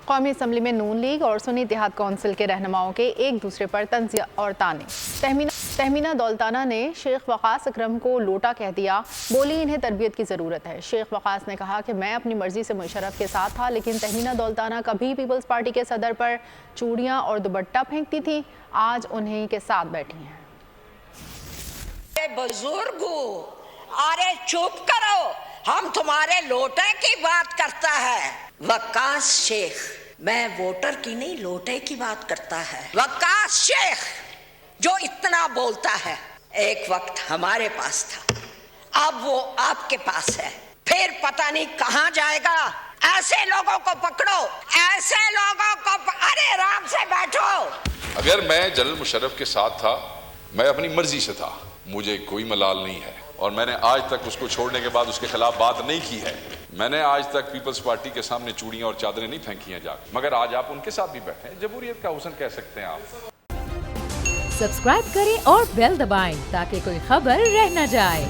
कौमी असम्बली में नून लीग और सुन्नी इत्तेहाद कौंसिल के रहनुमाओं के एक दूसरे पर तंज और ताने। तहमीना दौलताना ने शेख वकास अकरम को लोटा कह दिया, बोली इन्हें तरबियत की ज़रूरत है। शेख वकास ने कहा कि मैं अपनी मर्जी से मुशर्रफ के साथ था, लेकिन तहमीना दौलताना कभी पीपल्स पार्टी के सदर पर चूड़ियाँ और दुपट्टा फेंकती थी, आज उन्हीं के साथ बैठी हैं। बुजुर्ग, अरे चुप करो, हम तुम्हारे लोटे की बात करता है। वकास शेख, मैं वोटर की नहीं लोटे की बात करता है। वकास शेख जो इतना बोलता है, एक वक्त हमारे पास था, अब वो आपके पास है, फिर पता नहीं कहां जाएगा। ऐसे लोगों को पकड़ो, ऐसे लोगों को अरे आराम से बैठो। अगर मैं जनरल मुशर्रफ के साथ था, मैं अपनी मर्जी से था, मुझे कोई मलाल नहीं है और मैंने आज तक उसको छोड़ने के बाद उसके खिलाफ बात नहीं की है। मैंने आज तक पीपल्स पार्टी के सामने चूड़ियां और चादरें नहीं फेंकी हैं जाकर, मगर आज आप उनके साथ भी बैठे हैं, जमहूरियत का हुस्न कह सकते हैं आप। सब्सक्राइब करें और बेल दबाएं ताकि कोई खबर रह न जाए।